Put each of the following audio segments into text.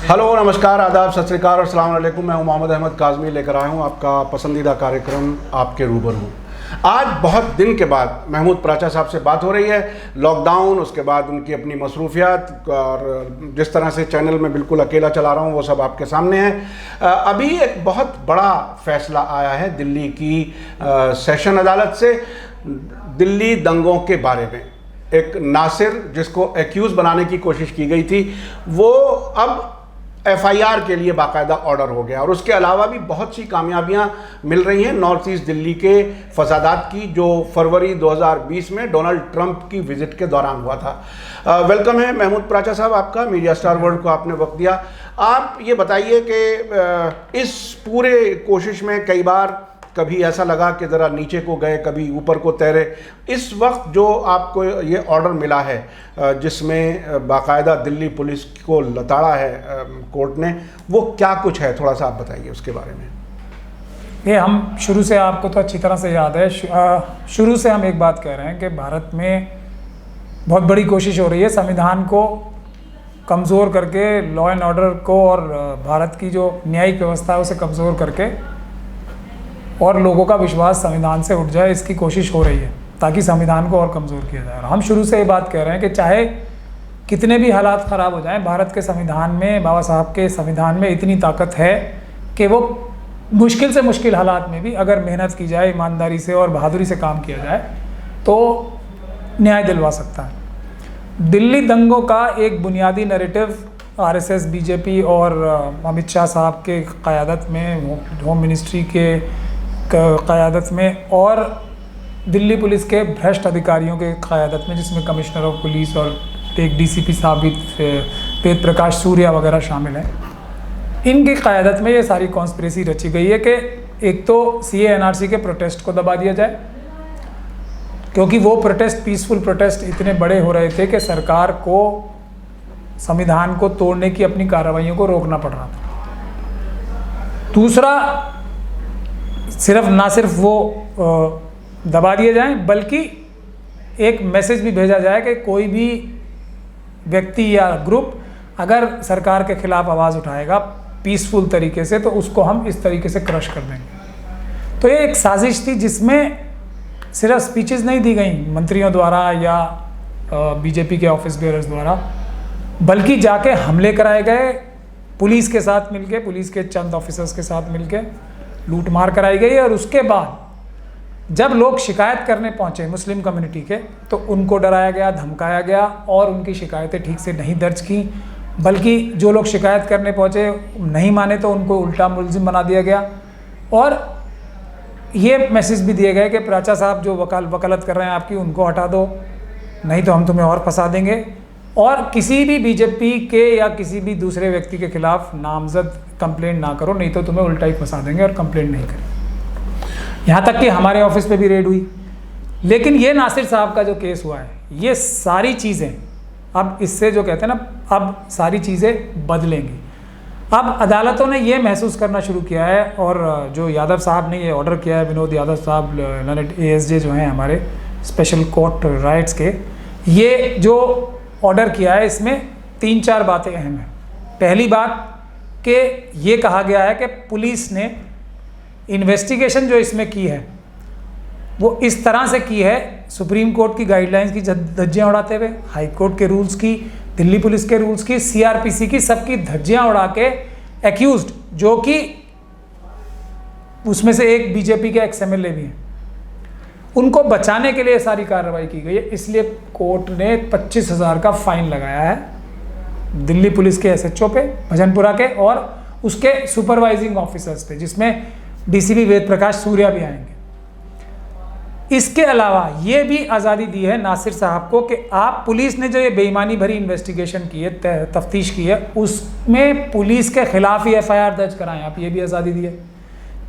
Hello, नमस्कार, आदाब, सत श्री अकाल और अस्सलाम वालेकुम। मैं हूं मोहम्मद अहमद काज़मी, लेकर आया हूं आपका पसंदीदा कार्यक्रम आपके रूबरू। आज बहुत दिन के बाद महमूद प्राचा साहब से बात हो रही है। लॉकडाउन, उसके बाद उनकी अपनी मसरूफियात और जिस तरह से चैनल में बिल्कुल अकेला चला रहा हूं वो सब आपके सामने है। अभी एक बहुत बड़ा फैसला आया है दिल्ली की सेशन अदालत से, दिल्ली दंगों के बारे में। एक नासिर जिसको एक्यूज़ बनाने की कोशिश की गई थी, वो अब एफआईआर के लिए बाकायदा ऑर्डर हो गया। और उसके अलावा भी बहुत सी कामयाबियां मिल रही हैं नॉर्थ ईस्ट दिल्ली के फसादात की, जो फरवरी 2020 में डोनाल्ड ट्रंप की विजिट के दौरान हुआ था। वेलकम है महमूद प्राचा साहब आपका, मीडिया स्टार वर्ल्ड को आपने वक्त दिया। आप ये बताइए कि इस पूरे कोशिश में कई बार कभी ऐसा लगा कि ज़रा नीचे को गए, कभी ऊपर को तैरे। इस वक्त जो आपको ये ऑर्डर मिला है जिसमें बाकायदा दिल्ली पुलिस को लताड़ा है कोर्ट ने, वो क्या कुछ है, थोड़ा सा आप बताइए उसके बारे में। ये हम शुरू से, आपको तो अच्छी तरह से याद है, शुरू से हम एक बात कह रहे हैं कि भारत में बहुत बड़ी कोशिश हो रही है संविधान को कमज़ोर करके, लॉ एंड ऑर्डर को और भारत की जो न्यायिक व्यवस्था है उसे कमज़ोर करके और लोगों का विश्वास संविधान से उठ जाए, इसकी कोशिश हो रही है ताकि संविधान को और कमज़ोर किया जाए। और हम शुरू से ये बात कह रहे हैं कि चाहे कितने भी हालात ख़राब हो जाएं, भारत के संविधान में, बाबा साहब के संविधान में इतनी ताकत है कि वो मुश्किल से मुश्किल हालात में भी अगर मेहनत की जाए, ईमानदारी से और बहादुरी से काम किया जाए तो न्याय दिलवा सकता है। दिल्ली दंगों का एक बुनियादी नैरेटिव आरएसएस, बीजेपी और अमित शाह साहब के क़यादत में, होम मिनिस्ट्री के क़यादत में और दिल्ली पुलिस के भ्रष्ट अधिकारियों के क़यादत में, जिसमें कमिश्नर ऑफ पुलिस और एक डीसीपी साहब भी, वेद प्रकाश सूर्या वगैरह शामिल हैं, इनकी क़यादत में ये सारी कॉन्स्पिरेसी रची गई है कि एक तो सीए एनआरसी के प्रोटेस्ट को दबा दिया जाए, क्योंकि वो प्रोटेस्ट, पीसफुल प्रोटेस्ट इतने बड़े हो रहे थे कि सरकार को संविधान को तोड़ने की अपनी कार्रवाइयों को रोकना पड़ रहा था। दूसरा, ना सिर्फ वो दबा दिए जाएं, बल्कि एक मैसेज भी भेजा जाए कि कोई भी व्यक्ति या ग्रुप अगर सरकार के खिलाफ आवाज़ उठाएगा पीसफुल तरीके से, तो उसको हम इस तरीके से क्रश कर देंगे। तो ये एक साजिश थी जिसमें सिर्फ स्पीचेस नहीं दी गई मंत्रियों द्वारा या बीजेपी के ऑफिस बेयरर्स द्वारा, बल्कि जाके हमले कराए गए पुलिस के साथ मिलके, पुलिस के चंद ऑफिसर्स के साथ मिलके लूटमार कराई गई। और उसके बाद जब लोग शिकायत करने पहुंचे मुस्लिम कम्युनिटी के, तो उनको डराया गया, धमकाया गया और उनकी शिकायतें ठीक से नहीं दर्ज की, बल्कि जो लोग शिकायत करने पहुंचे नहीं माने तो उनको उल्टा मुल्जिम बना दिया गया। और ये मैसेज भी दिए गए कि प्राचा साहब जो वकालत कर रहे हैं आपकी, उनको हटा दो, नहीं तो हम तुम्हें और फंसा देंगे। और किसी भी बीजेपी के या किसी भी दूसरे व्यक्ति के खिलाफ नामजद कंप्लेंट ना करो, नहीं तो तुम्हें उल्टा ही फंसा देंगे और कंप्लेंट नहीं करें। यहाँ तक कि हमारे ऑफिस पे भी रेड हुई। लेकिन ये नासिर साहब का जो केस हुआ है, ये सारी चीज़ें अब इससे, जो कहते हैं ना, अब सारी चीज़ें बदलेंगी। अब अदालतों ने ये महसूस करना शुरू किया है, और जो यादव साहब ने ये ऑर्डर किया है, विनोद यादव साहब, लर्नेड एएसजे जो हैं हमारे स्पेशल कोर्ट राइट्स के, ये जो ऑर्डर किया है, इसमें 3-4 बातें अहम हैं। पहली बात कि ये कहा गया है कि पुलिस ने इन्वेस्टिगेशन जो इसमें की है वो इस तरह से की है, सुप्रीम कोर्ट की गाइडलाइंस की धज्जियां उड़ाते हुए, हाई कोर्ट के रूल्स की, दिल्ली पुलिस के रूल्स की, सीआरपीसी की, सबकी धज्जियां उड़ा के एक्यूज्ड, जो कि उसमें से एक बीजेपी के एक्स-एमएलए भी हैं, उनको बचाने के लिए सारी कार्रवाई की गई है। इसलिए कोर्ट ने 25,000 का फाइन लगाया है दिल्ली पुलिस के एसएचओ पे, भजनपुरा के, और उसके सुपरवाइजिंग ऑफिसर्स पे, जिसमें डीसीपी वेद प्रकाश सूर्या भी आएंगे। इसके अलावा ये भी आज़ादी दी है नासिर साहब को कि आप, पुलिस ने जो ये बेईमानी भरी इन्वेस्टिगेशन की है, तफ्तीश की है, उसमें पुलिस के खिलाफ ही एफआईआर दर्ज कराएं आप, ये भी आज़ादी दी है।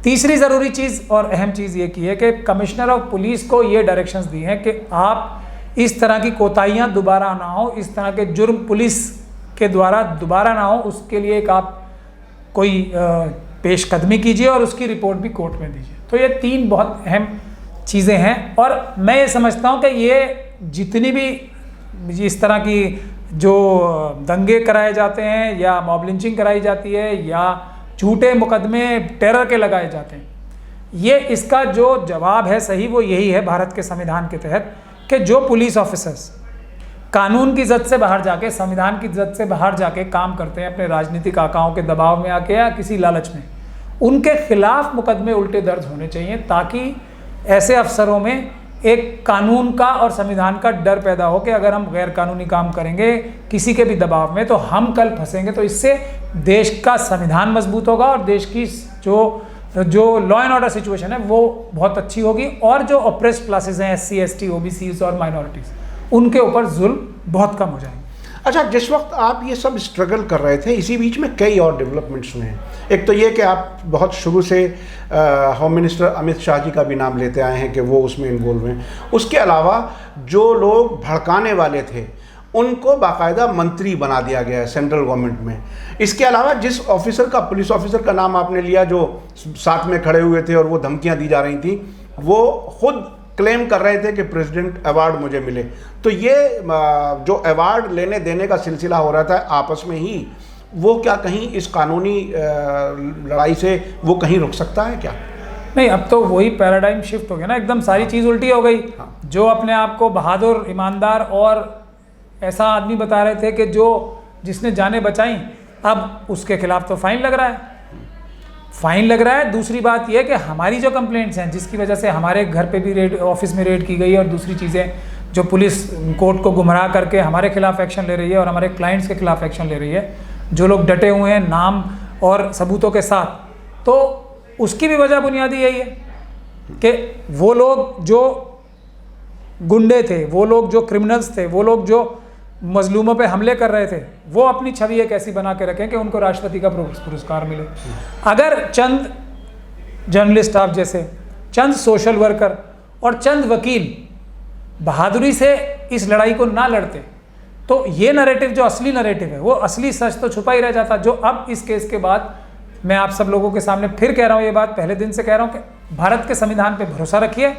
तीसरी ज़रूरी चीज़ और अहम चीज़ ये की है कि कमिश्नर ऑफ पुलिस को ये डायरेक्शंस दी हैं कि आप इस तरह की कोताहियाँ दोबारा ना हो, इस तरह के जुर्म पुलिस के द्वारा दोबारा ना हो, उसके लिए एक आप कोई पेशकदमी कीजिए और उसकी रिपोर्ट भी कोर्ट में दीजिए। तो ये 3 बहुत अहम चीज़ें हैं। और मैं ये समझता हूँ कि ये जितनी भी इस तरह की जो दंगे कराए जाते हैं या मॉब लिंचिंग कराई जाती है या झूठे मुकदमे टेरर के लगाए जाते हैं, ये इसका जो जवाब है सही वो यही है भारत के संविधान के तहत कि जो पुलिस ऑफिसर्स कानून की जद से बाहर जाके, संविधान की जद से बाहर जाके काम करते हैं अपने राजनीतिक आकाओं के दबाव में आके या किसी लालच में, उनके खिलाफ मुकदमे उल्टे दर्ज होने चाहिए, ताकि ऐसे अफसरों में एक कानून का और संविधान का डर पैदा हो कि अगर हम गैर कानूनी काम करेंगे किसी के भी दबाव में तो हम कल फंसेंगे। तो इससे देश का संविधान मजबूत होगा और देश की जो लॉ एंड ऑर्डर सिचुएशन है वो बहुत अच्छी होगी, और जो ऑप्रेस्ड क्लासेस हैं SC ST OBCs और माइनॉरिटीज़, उनके ऊपर जुल्म बहुत कम हो जाएंगे। अच्छा, जिस वक्त आप ये सब स्ट्रगल कर रहे थे, इसी बीच में कई और डेवलपमेंट्स हुए हैं। एक तो ये कि आप बहुत शुरू से होम मिनिस्टर अमित शाह जी का भी नाम लेते आए हैं कि वो उसमें इन्वॉल्व हैं। उसके अलावा जो लोग भड़काने वाले थे उनको बाकायदा मंत्री बना दिया गया है सेंट्रल गवर्नमेंट में। इसके अलावा जिस ऑफिसर का, पुलिस ऑफिसर का नाम आपने लिया जो साथ में खड़े हुए थे और वो धमकियाँ दी जा रही थी, वो खुद क्लेम कर रहे थे कि प्रेसिडेंट अवार्ड मुझे मिले। तो ये जो अवार्ड लेने देने का सिलसिला हो रहा था आपस में ही, वो क्या कहीं इस कानूनी लड़ाई से वो कहीं रुक सकता है क्या? नहीं, अब तो वही पैराडाइम शिफ्ट हो गया ना, एकदम सारी चीज़ उल्टी हो गई। जो अपने आप को बहादुर, ईमानदार और ऐसा आदमी बता रहे थे कि जिसने जानें बचाई, अब उसके खिलाफ तो फाइन लग रहा है, फाइन लग रहा है। दूसरी बात यह कि हमारी जो कंप्लेंट्स हैं, जिसकी वजह से हमारे घर पे भी रेड, ऑफिस में रेड की गई और दूसरी चीज़ें, जो पुलिस कोर्ट को गुमराह करके हमारे खिलाफ एक्शन ले रही है और हमारे क्लाइंट्स के खिलाफ एक्शन ले रही है, जो लोग डटे हुए हैं नाम और सबूतों के साथ, तो उसकी भी वजह बुनियादी यही है कि वो लोग जो गुंडे थे, वो लोग जो क्रिमिनल्स थे, वो लोग जो मजलूमों पे हमले कर रहे थे, वो अपनी छवि एक ऐसी बना के रखें कि उनको राष्ट्रपति का पुरस्कार मिले। अगर चंद जर्नलिस्ट आप जैसे, चंद सोशल वर्कर और चंद वकील बहादुरी से इस लड़ाई को ना लड़ते, तो ये नैरेटिव, जो असली नैरेटिव है, वो असली सच तो छुपा ही रह जाता। जो अब इस केस के बाद मैं आप सब लोगों के सामने फिर कह रहा हूँ, ये बात पहले दिन से कह रहा हूँ कि भारत के संविधान पे भरोसा रखिए।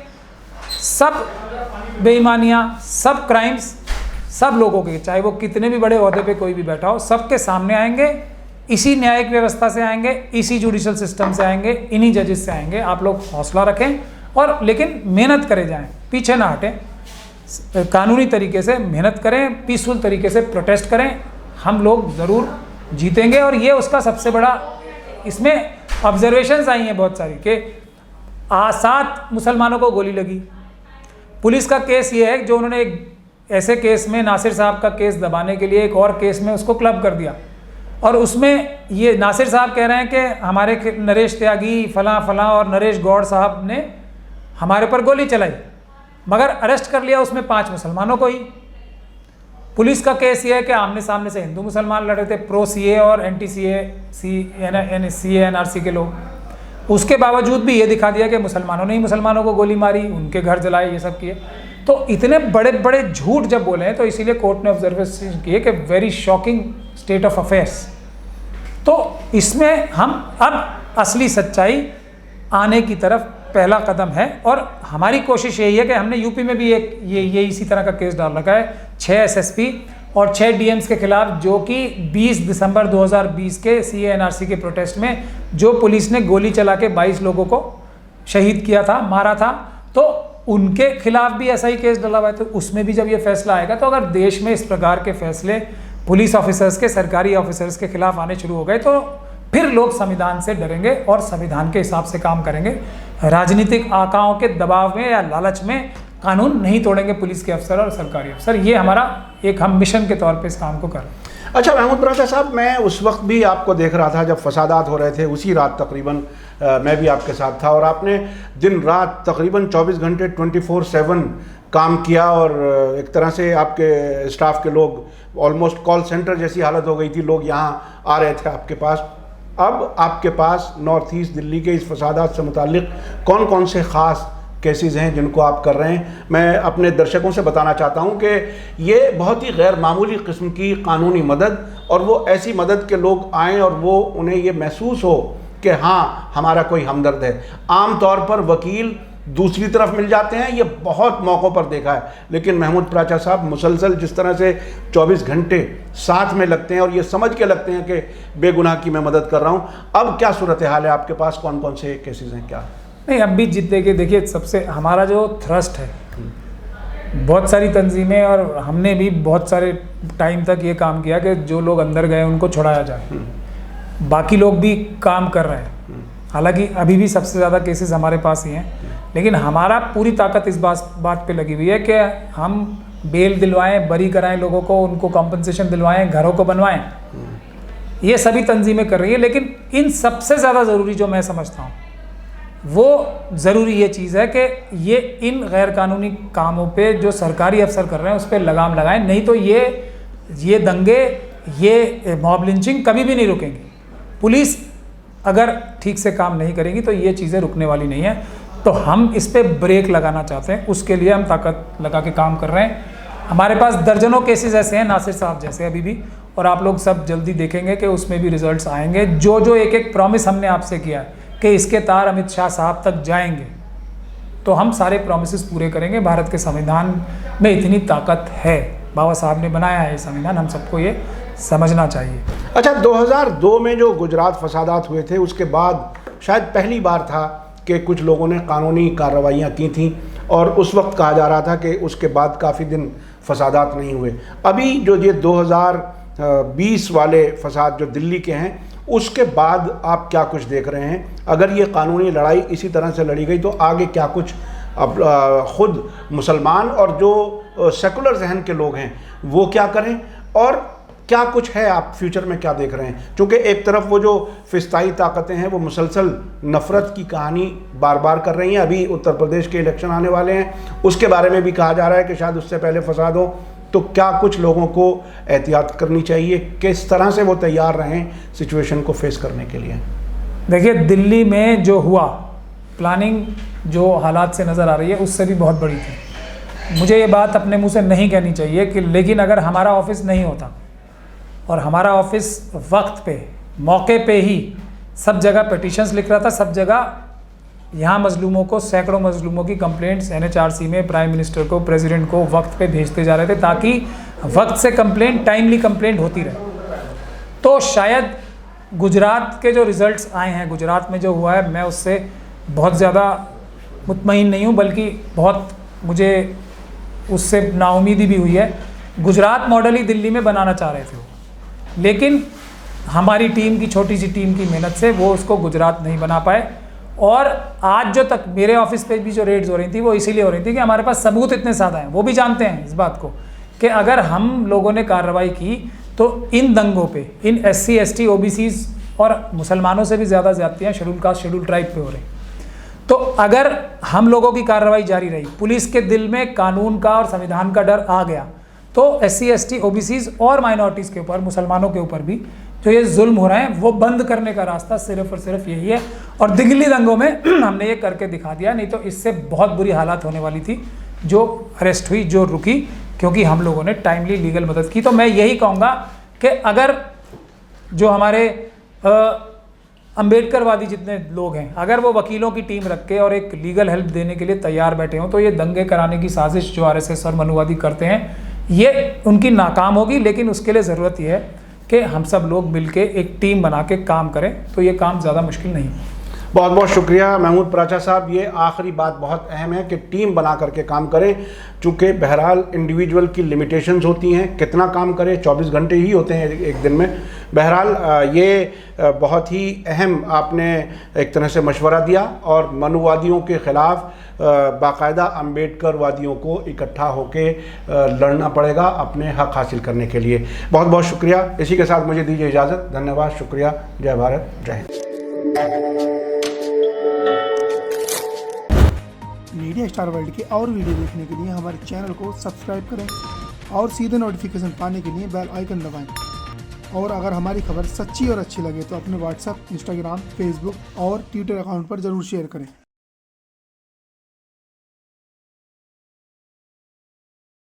सब बेईमानियाँ, सब क्राइम्स, सब लोगों के, चाहे वो कितने भी बड़े ओहदे पे कोई भी बैठा हो, सबके सामने आएंगे। इसी न्यायिक व्यवस्था से आएंगे, इसी जुडिशल सिस्टम से आएंगे, इन्हीं जजेस से आएंगे। आप लोग हौसला रखें और लेकिन मेहनत करे जाएं, पीछे ना हटें, कानूनी तरीके से मेहनत करें, पीसफुल तरीके से प्रोटेस्ट करें। हम लोग ज़रूर जीतेंगे। और ये उसका सबसे बड़ा, इसमें ऑब्जर्वेशंस आई हैं बहुत सारी कि 7 मुसलमानों को गोली लगी। पुलिस का केस ये है कि जो उन्होंने एक ऐसे केस में नासिर साहब का केस दबाने के लिए एक और केस में उसको क्लब कर दिया, और उसमें ये नासिर साहब कह रहे हैं कि हमारे नरेश त्यागी फलां फलां और नरेश गौड़ साहब ने हमारे पर गोली चलाई, मगर अरेस्ट कर लिया उसमें 5 मुसलमानों को ही। पुलिस का केस ये है कि आमने सामने से हिंदू मुसलमान लड़ रहे थे, प्रो CA और एंटी CA NRC के लोग। उसके बावजूद भी ये दिखा दिया कि मुसलमानों ने ही मुसलमानों को गोली मारी, उनके घर जलाए, ये सब किए। तो इतने बड़े बड़े झूठ जब बोले हैं, तो इसीलिए कोर्ट ने ऑब्जर्वेशन की है कि very shocking state of affairs. तो इसमें हम अब असली सच्चाई आने की तरफ पहला कदम है, और हमारी कोशिश यही है कि हमने यूपी में भी एक ये इसी तरह का केस डाल रखा है 6 SSP और 6 DMs के खिलाफ, जो कि 20 दिसंबर 2020 के CA NRC के प्रोटेस्ट में जो पुलिस ने गोली चला के 22 लोगों को शहीद किया था, मारा था, तो उनके खिलाफ भी ऐसा ही केस डला हुआ है। तो उसमें भी जब ये फैसला आएगा, तो अगर देश में इस प्रकार के फैसले पुलिस ऑफिसर्स के, सरकारी ऑफिसर्स के खिलाफ आने शुरू हो गए, तो फिर लोग संविधान से डरेंगे और संविधान के हिसाब से काम करेंगे। राजनीतिक आकाओं के दबाव में या लालच में कानून नहीं तोड़ेंगे पुलिस के अफसर और सरकारी अफसर। ये हमारा एक हम मिशन के तौर पे इस काम को कर रहे हैं। अच्छा महमूद प्राचा साहब, मैं उस वक्त भी आपको देख रहा था जब फसादात हो रहे थे, उसी रात तकरीबन मैं भी आपके साथ था, और आपने दिन रात तकरीबन 24 घंटे 24/7 काम किया, और एक तरह से आपके स्टाफ के लोग ऑलमोस्ट कॉल सेंटर जैसी हालत हो गई थी, लोग यहाँ आ रहे थे आपके पास। अब आपके पास नॉर्थ ईस्ट दिल्ली के इस फसादात से मुतालिक कौन कौन से ख़ास केसेस हैं जिनको आप कर रहे हैं? मैं अपने दर्शकों से बताना चाहता हूं कि ये बहुत ही गैर मामूली किस्म की कानूनी मदद, और वो ऐसी मदद के लोग आएँ और वो उन्हें ये महसूस हो कि हाँ हमारा कोई हमदर्द है। आम तौर पर वकील दूसरी तरफ मिल जाते हैं, ये बहुत मौक़ों पर देखा है। लेकिन महमूद प्राचा साहब मुसलसल जिस तरह से 24 घंटे साथ में लगते हैं और ये समझ के लगते हैं कि बेगुनाह की मैं मदद कर रहा हूँ। अब क्या सूरत हाल है आपके पास, कौन कौन से केसेस हैं क्या? नहीं, अब भी जितने के देखिए, सबसे हमारा जो थ्रस्ट है, बहुत सारी तंजीमें और हमने भी बहुत सारे टाइम तक ये काम किया कि जो लोग अंदर गए उनको छुड़ाया जाए। बाकी लोग भी काम कर रहे हैं, हालांकि अभी भी सबसे ज़्यादा केसेस हमारे पास ही हैं, लेकिन हमारा पूरी ताकत इस बात पे लगी हुई है कि हम बेल दिलवाएं, बरी कराएं लोगों को, उनको कॉम्पनसेशन दिलवाएं, घरों को बनवाएं। ये सभी तंजीमें कर रही है, लेकिन इन सबसे ज़्यादा ज़रूरी जो मैं समझता हूँ वो ज़रूरी ये चीज़ है कि ये इन गैर कानूनी कामों पे जो सरकारी अफसर कर रहे हैं उस पर लगाम लगाएं, नहीं तो ये दंगे, ये मॉब लिंचिंग कभी भी नहीं रुकेंगी। पुलिस अगर ठीक से काम नहीं करेगी तो ये चीज़ें रुकने वाली नहीं है। तो हम इस पे ब्रेक लगाना चाहते हैं, उसके लिए हम ताकत लगा के काम कर रहे हैं। हमारे पास दर्जनों केसेस ऐसे हैं, नासिर साहब जैसे अभी भी, और आप लोग सब जल्दी देखेंगे कि उसमें भी रिजल्ट्स आएंगे। जो एक एक प्रॉमिस हमने आपसे किया है कि इसके तार अमित शाह साहब तक जाएंगे, तो हम सारे प्रॉमिसेस पूरे करेंगे। भारत के संविधान में इतनी ताकत है, बाबा साहब ने बनाया है ये संविधान, हम सबको ये समझना चाहिए। अच्छा, 2002 में जो गुजरात फसादात हुए थे उसके बाद शायद पहली बार था कि कुछ लोगों ने कानूनी कार्रवाइयाँ की थीं, और उस वक्त कहा जा रहा था कि उसके बाद काफ़ी दिन फसादात नहीं हुए। अभी जो ये 2020 वाले फसाद जो दिल्ली के हैं, उसके बाद आप क्या कुछ देख रहे हैं? अगर ये कानूनी लड़ाई इसी तरह से लड़ी गई तो आगे क्या कुछ अब ख़ुद मुसलमान और जो सेकुलर जहन के लोग हैं वो क्या करें, और क्या कुछ है, आप फ्यूचर में क्या देख रहे हैं? क्योंकि एक तरफ वो जो फिस्ताई ताकतें हैं वो मुसलसल नफ़रत की कहानी बार बार कर रही हैं। अभी उत्तर प्रदेश के इलेक्शन आने वाले हैं, उसके बारे में भी कहा जा रहा है कि शायद उससे पहले फसाद हो। तो क्या कुछ लोगों को एहतियात करनी चाहिए, किस तरह से वो तैयार रहें सिचुएशन को फेस करने के लिए? देखिए, दिल्ली में जो हुआ, प्लानिंग जो हालात से नज़र आ रही है उससे भी बहुत बड़ी थी। मुझे ये बात अपने मुंह से नहीं कहनी चाहिए कि, लेकिन अगर हमारा ऑफिस नहीं होता और हमारा ऑफिस वक्त पे, मौके पे ही सब जगह पिटीशंस लिख रहा था, सब जगह यहाँ मजलूमों को, सैकड़ों मजलूमों की कंप्लेंट्स NHRC में प्राइम मिनिस्टर को, प्रेसिडेंट को वक्त पे भेजते जा रहे थे ताकि वक्त से कंप्लेंट, टाइमली कंप्लेंट होती रहे, तो शायद गुजरात के जो रिज़ल्ट्स आए हैं, गुजरात में जो हुआ है, मैं उससे बहुत ज़्यादा मुतमईन नहीं हूँ, बल्कि बहुत मुझे उससे नाउमीदी भी हुई है। गुजरात मॉडल ही दिल्ली में बनाना चाह रहे थे वो, लेकिन हमारी टीम की, छोटी सी टीम की मेहनत से वो उसको गुजरात नहीं बना पाए। और आज जो तक मेरे ऑफिस पे भी जो रेड्स हो रही थी वो इसीलिए हो रही थी कि हमारे पास सबूत इतने ज़्यादा हैं, वो भी जानते हैं इस बात को कि अगर हम लोगों ने कार्रवाई की तो इन दंगों पे, इन SC ST OBCs और मुसलमानों से भी ज़्यादा ज़्यादतियाँ शेड्यूल कास्ट, शेड्यूल ट्राइब पे हो रही। तो अगर हम लोगों की कार्रवाई जारी रही, पुलिस के दिल में कानून का और संविधान का डर आ गया, तो SC ST OBCs और माइनॉरिटीज़ के ऊपर, मुसलमानों के ऊपर भी जो ये जुल्म हो रहे हैं वो बंद करने का रास्ता सिर्फ और सिर्फ यही है। और दिल्ली दंगों में हमने ये करके दिखा दिया, नहीं तो इससे बहुत बुरी हालात होने वाली थी। जो अरेस्ट हुई, जो रुकी, क्योंकि हम लोगों ने टाइमली लीगल मदद की। तो मैं यही कहूँगा कि अगर जो हमारे अम्बेडकरवादी जितने लोग हैं, अगर वो वकीलों की टीम रख के और एक लीगल हेल्प देने के लिए तैयार बैठे हों, तो ये दंगे कराने की साजिश जो RSS और मनुवादी करते हैं, ये उनकी नाकाम होगी। लेकिन उसके लिए ज़रूरत यह है कि हम सब लोग मिलके एक टीम बना के काम करें, तो ये काम ज़्यादा मुश्किल नहीं है। बहुत बहुत शुक्रिया महमूद प्राचा साहब। ये आखिरी बात बहुत अहम है कि टीम बना करके काम करें, चूँकि बहरहाल इंडिविजुअल की लिमिटेशंस होती हैं, कितना काम करें, 24 घंटे ही होते हैं एक दिन में। बहरहाल ये बहुत ही अहम आपने एक तरह से मशवरा दिया, और मनुवादियों के ख़िलाफ़ बाकायदा अम्बेडकरवादियों को इकट्ठा होकर लड़ना पड़ेगा अपने हक़ हासिल करने के लिए। बहुत बहुत शुक्रिया। इसी के साथ मुझे दीजिए इजाज़त। धन्यवाद, शुक्रिया, जय भारत, जय हिंद। मीडिया स्टार वर्ल्ड के और वीडियो देखने के लिए हमारे चैनल को सब्सक्राइब करें और सीधे नोटिफिकेशन पाने के लिए बेल आइकन दबाएं। और अगर हमारी खबर सच्ची और अच्छी लगे तो अपने WhatsApp, Instagram, Facebook और Twitter अकाउंट पर ज़रूर शेयर करें।